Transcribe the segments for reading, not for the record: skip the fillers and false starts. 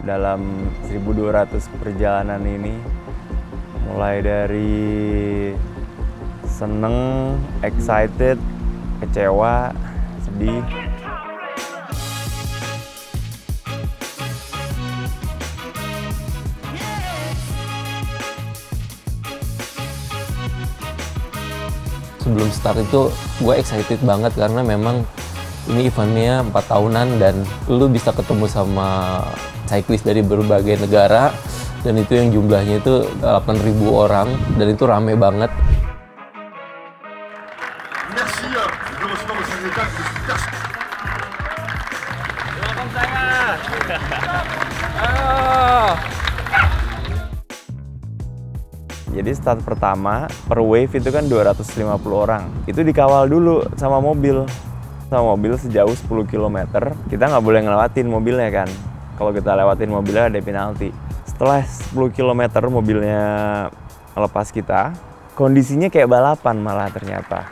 dalam 1.200 perjalanan ini. Mulai dari seneng, excited, kecewa, sedih. Sebelum start itu gue excited banget karena memang ini eventnya 4 tahunan dan lu bisa ketemu sama cyclist dari berbagai negara dan itu yang jumlahnya itu 8.000 orang dan itu rame banget. Jadi start pertama, per wave itu kan 250 orang. Itu dikawal dulu sama mobil. Sama mobil sejauh 10 km. Kita nggak boleh ngelewatin mobilnya kan. Kalau kita lewatin mobilnya ada penalti. Setelah 10 km mobilnya melepas kita, kondisinya kayak balapan malah ternyata.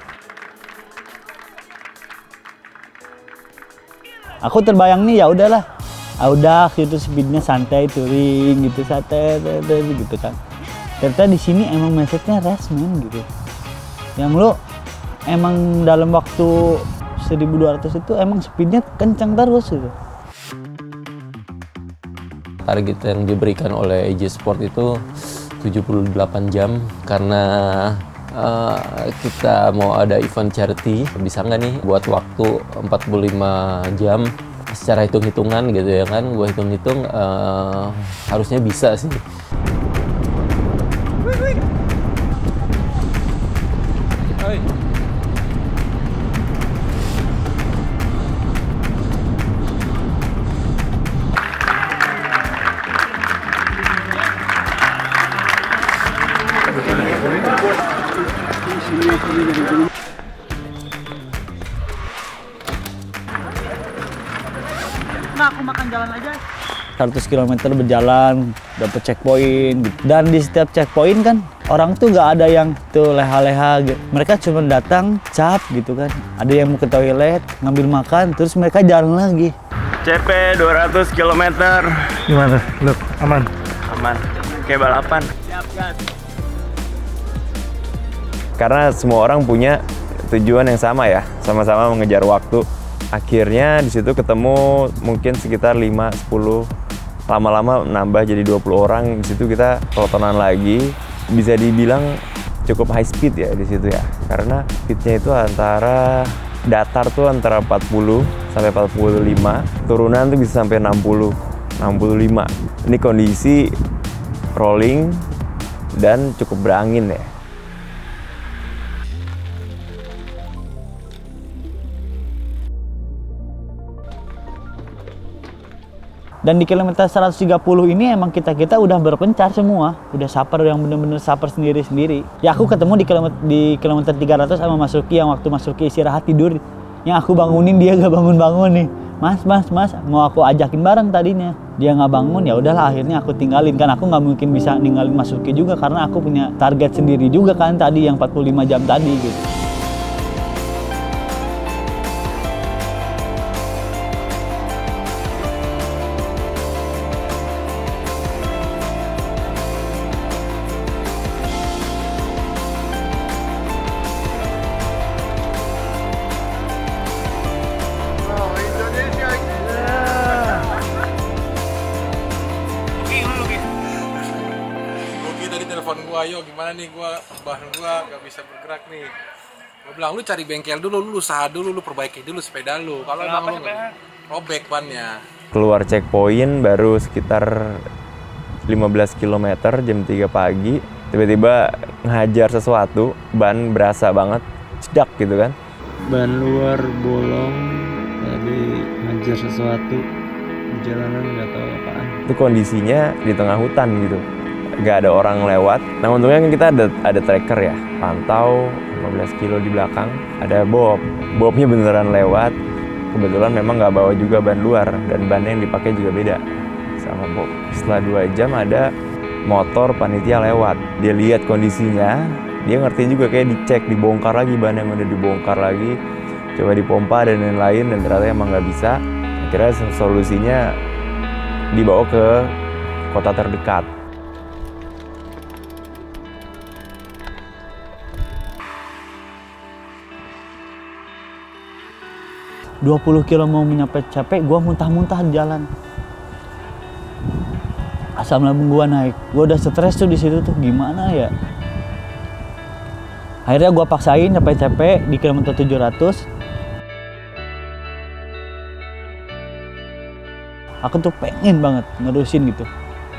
Aku terbayang nih ya udahlah. Udah gitu speednya santai, touring gitu, santai gitu kan. Ternyata di sini emang mindsetnya race man gitu. Yang lu emang dalam waktu 1.200 itu emang speednya kencang terus gitu. Target yang diberikan oleh EJ Sport itu 78 jam karena kita mau ada event charity. Bisa nggak nih buat waktu 45 jam secara hitung-hitungan gitu ya kan. Gue hitung-hitung harusnya bisa sih. Nah, aku makan jalan aja. 100 km berjalan, dapet checkpoint gitu. Dan di setiap checkpoint kan orang tuh nggak ada yang tuh leha-leha gitu. Mereka cuma datang, cap gitu kan. Ada yang mau ke toilet, ngambil makan, terus mereka jalan lagi. CP 200 km. Gimana? Look, aman? Aman. Kayak balapan. Siap, gas. Karena semua orang punya tujuan yang sama ya, sama-sama mengejar waktu. Akhirnya di situ ketemu mungkin sekitar 5-10, lama-lama nambah jadi 20 orang. Di situ kita pelotonan lagi, bisa dibilang cukup high speed ya di situ ya. Karena speednya itu antara datar tuh antara 40 sampai 45, turunan tuh bisa sampai 60, 65. Ini kondisi rolling dan cukup berangin ya. Dan di kilometer 130 ini emang kita udah berpencar semua. Udah saper yang bener-bener saper sendiri-sendiri. Ya aku ketemu di kilometer 300 sama Mas Ruki yang waktu Mas Ruki istirahat tidur. Yang aku bangunin dia gak bangun-bangun nih. Mas, mau aku ajakin bareng tadinya. Dia nggak bangun, ya udahlah akhirnya aku tinggalin. Kan aku nggak mungkin bisa ninggalin Mas Ruki juga karena aku punya target sendiri juga kan tadi yang 45 jam tadi gitu. Tadi telepon gua, yo gimana nih bahan gua gak bisa bergerak nih. Gua bilang lu cari bengkel dulu, lu usaha dulu, lu perbaiki dulu sepeda lu. Kalau emang lu robek bannya. Keluar checkpoint baru sekitar 15 km jam 3 pagi. Tiba-tiba ngehajar sesuatu, ban berasa banget, cedak gitu kan. Ban luar bolong, tadi ngehajar sesuatu. Jalanan nggak tahu apaan. Itu kondisinya di tengah hutan gitu. Nggak ada orang lewat. Nah untungnya kan kita ada tracker ya, pantau 15 kilo di belakang, ada bobnya beneran lewat. Kebetulan memang nggak bawa juga ban luar dan ban yang dipakai juga beda sama bob. Setelah 2 jam ada motor panitia lewat, dia lihat kondisinya, dia ngerti juga kayak dicek, dibongkar lagi ban yang udah dibongkar lagi, coba dipompa dan lain-lain dan ternyata emang nggak bisa. Akhirnya solusinya dibawa ke kota terdekat. 20 kilo mau nyampe capek, gue muntah-muntah di jalan. Asam lambung gue naik, gue udah stres tuh di situ tuh, gimana ya? Akhirnya gue paksain capek-capek di kilometer 700. Aku tuh pengen banget ngerusin gitu.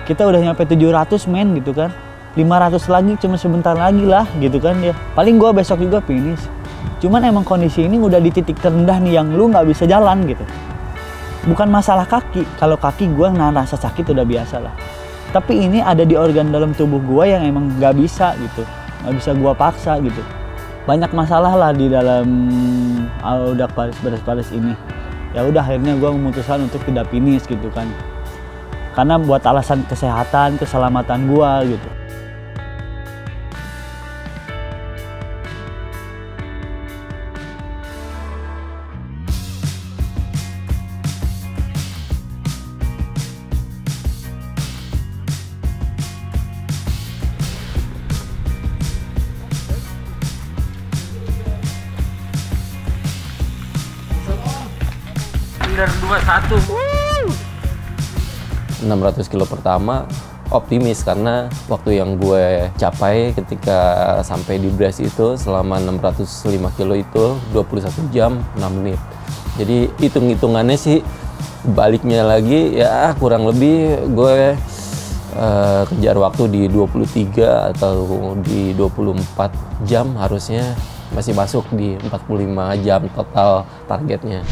Kita udah nyampe 700 men gitu kan. 500 lagi cuma sebentar lagi lah gitu kan ya. Paling gue besok juga finish. Cuman emang kondisi ini udah di titik terendah nih yang lu nggak bisa jalan gitu. Bukan masalah kaki, kalau kaki gue rasa sakit udah biasa lah. Tapi ini ada di organ dalam tubuh gue yang emang nggak bisa gitu, nggak bisa gue paksa gitu. Banyak masalah lah di dalam Audax Paris ini. Ya udah akhirnya gue memutuskan untuk tidak finish gitu kan. Karena buat alasan kesehatan, keselamatan gue gitu. Under 21. 600 kilo pertama optimis karena waktu yang gue capai ketika sampai di Brest itu selama 605 kilo itu 21 jam 6 menit. Jadi hitung-hitungannya sih baliknya lagi ya kurang lebih gue kejar waktu di 23 atau di 24 jam harusnya masih masuk di 45 jam total targetnya.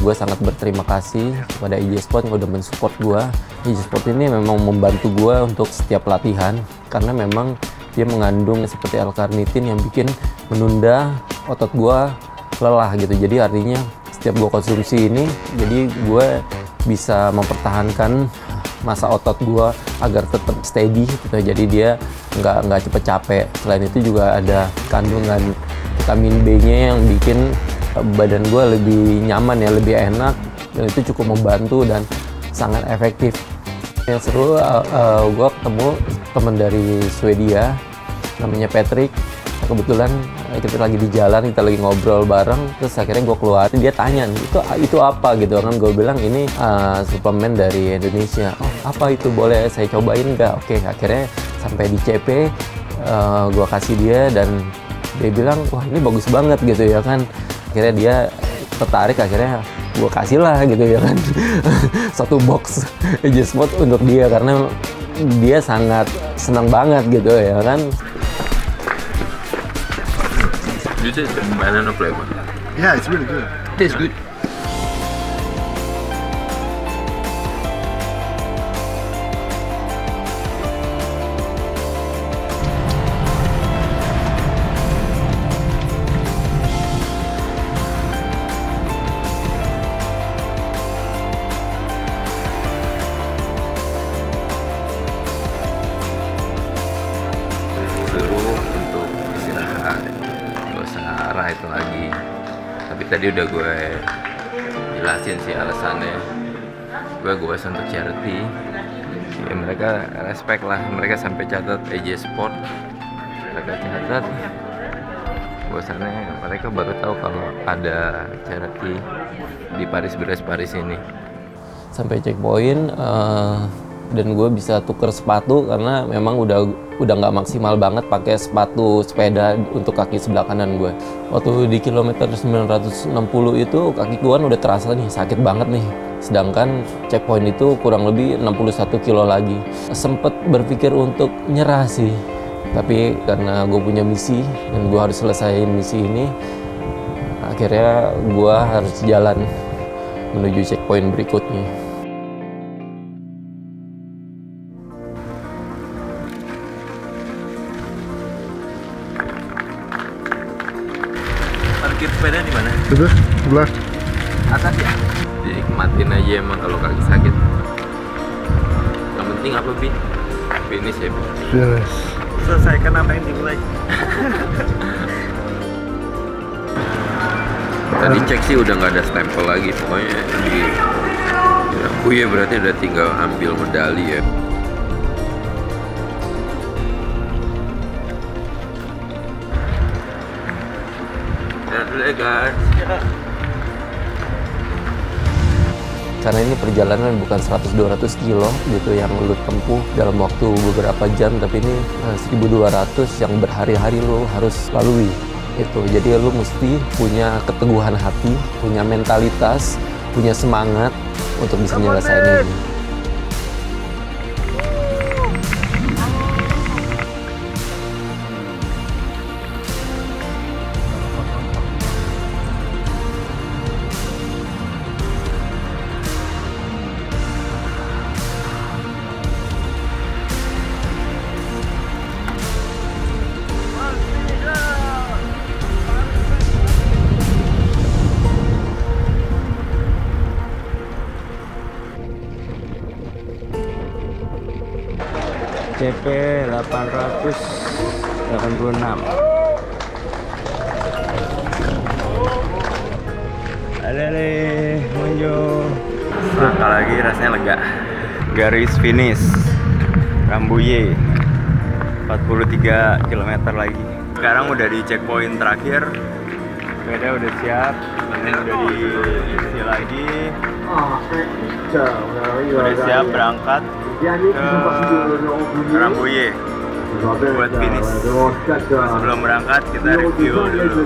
Gue sangat berterima kasih kepada EJ Sport yang udah mensupport gue. EJ Sport ini memang membantu gue untuk setiap latihan karena memang dia mengandung seperti L-carnitin yang bikin menunda otot gue lelah gitu. Jadi artinya setiap gue konsumsi ini, jadi gue bisa mempertahankan masa otot gue agar tetap steady gitu. Jadi dia nggak cepet capek. Selain itu juga ada kandungan vitamin B-nya yang bikin badan gue lebih nyaman ya, lebih enak, dan itu cukup membantu dan sangat efektif. Yang seru, gue ketemu teman dari Swedia namanya Patrick. Kebetulan kita lagi di jalan, kita lagi ngobrol bareng, terus akhirnya gue keluar, dia tanya itu apa gitu kan. Gue bilang ini suplemen dari Indonesia. Oh apa itu, boleh saya cobain nggak? Oke, akhirnya sampai di CP gue kasih dia dan dia bilang wah ini bagus banget gitu ya kan. Akhirnya dia tertarik, akhirnya gue kasih lah gitu ya kan. Satu box EJ Sport untuk dia karena dia sangat senang banget gitu ya kan. This is banana flavor. Yeah, it's really good. Tastes good. Suruh untuk istirahat, gak usah ride lagi. Tapi tadi udah gue jelasin sih alasannya. Gue untuk charity. Ya mereka respect lah, mereka sampai catat EJ Sport. Mereka catat. Bahwasannya mereka baru tahu kalau ada charity di Paris ini. Sampai checkpoint dan gue bisa tuker sepatu karena memang udah nggak maksimal banget pakai sepatu sepeda untuk kaki sebelah kanan gue. Waktu di kilometer 960 itu kaki gue udah terasa nih sakit banget nih. Sedangkan checkpoint itu kurang lebih 61 kilo lagi. Sempet berpikir untuk nyerah sih. Tapi karena gue punya misi dan gue harus selesaiin misi ini, akhirnya gue harus jalan menuju checkpoint berikutnya. Parkir sepeda di mana? Itu sebelah. Atas ya? Dinikmatin aja emang kalau kaki sakit. Yang penting apa, Bi? Finish ya, Bi? Finish. Selesaikan apa yang dimulai. Tadi cek sih udah nggak ada stempel lagi, pokoknya di Rambouillet berarti udah tinggal ambil medali ya. Dulu ya guys. Karena ini perjalanan bukan 100-200 kilo gitu yang lu tempuh dalam waktu beberapa jam, tapi ini 1200 yang berhari-hari lu harus lalui itu. Jadi lu mesti punya keteguhan hati, punya mentalitas, punya semangat untuk bisa nyelesain ini. CP 886. Ada deh, Monjo. Langkah lagi rasanya lega. Garis finish Rambouillet, 43 km lagi. Sekarang udah di checkpoint terakhir. Sepeda udah siap, ini udah diisi lagi. Udah siap berangkat ke Rambouillet buat finish. Sebelum berangkat kita review dulu.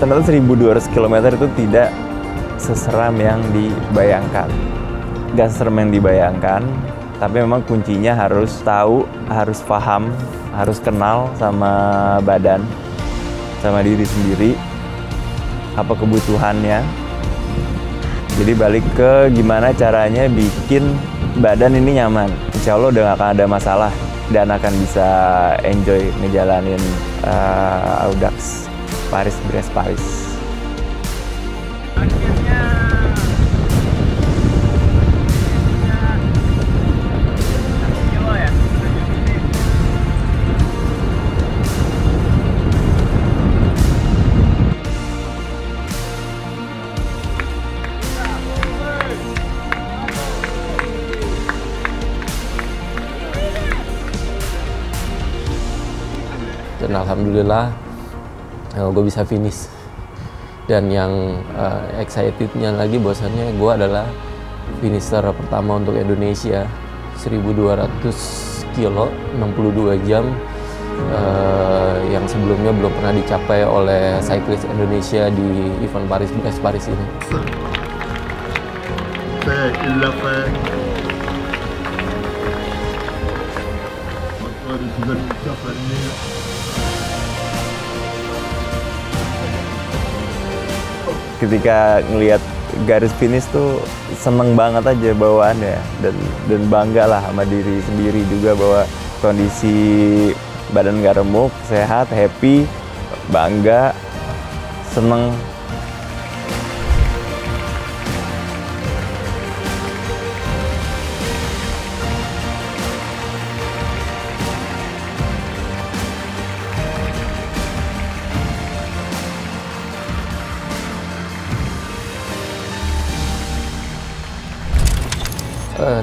Ternyata 1200 km itu tidak seseram yang dibayangkan. Gak seseram yang dibayangkan, tapi memang kuncinya harus tahu, harus paham, harus kenal sama badan, sama diri sendiri, apa kebutuhannya. Jadi balik ke gimana caranya bikin badan ini nyaman. Insya Allah udah gak akan ada masalah dan akan bisa enjoy ngejalanin Audax Paris-Brest-Paris. Dan alhamdulillah gue bisa finish. Dan yang excitednya lagi bahwasannya gue adalah finisher pertama untuk Indonesia, 1200 kilo 62 jam, yang sebelumnya belum pernah dicapai oleh cyclist Indonesia di event Paris ini. Il l'a fait. Ketika ngelihat garis finish tuh seneng banget aja bawaannya, dan bangga lah sama diri sendiri juga bahwa kondisi badan gak remuk, sehat, happy, bangga, seneng.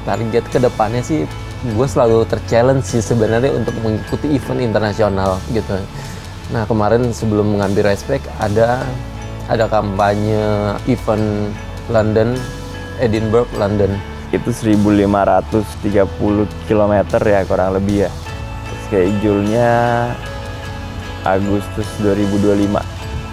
Target kedepannya sih gue selalu terchallenge sih sebenarnya untuk mengikuti event internasional gitu. Nah kemarin sebelum mengambil respect ada kampanye event London, Edinburgh, London. Itu 1530 km ya kurang lebih ya. Schedule-nya Agustus 2025.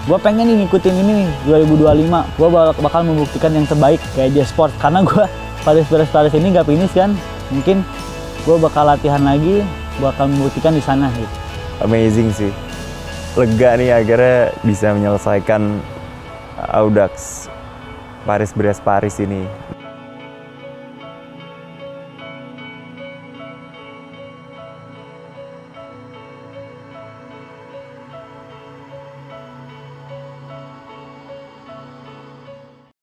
Gue pengen nih ngikutin ini nih, 2025. Gue bakal membuktikan yang terbaik kayak J-Sport. Karena gue Paris ini nggak finish kan, mungkin gue bakal latihan lagi, bakal membuktikan di sana gitu. Amazing sih, lega nih akhirnya bisa menyelesaikan Audax Paris-Brest-Paris ini.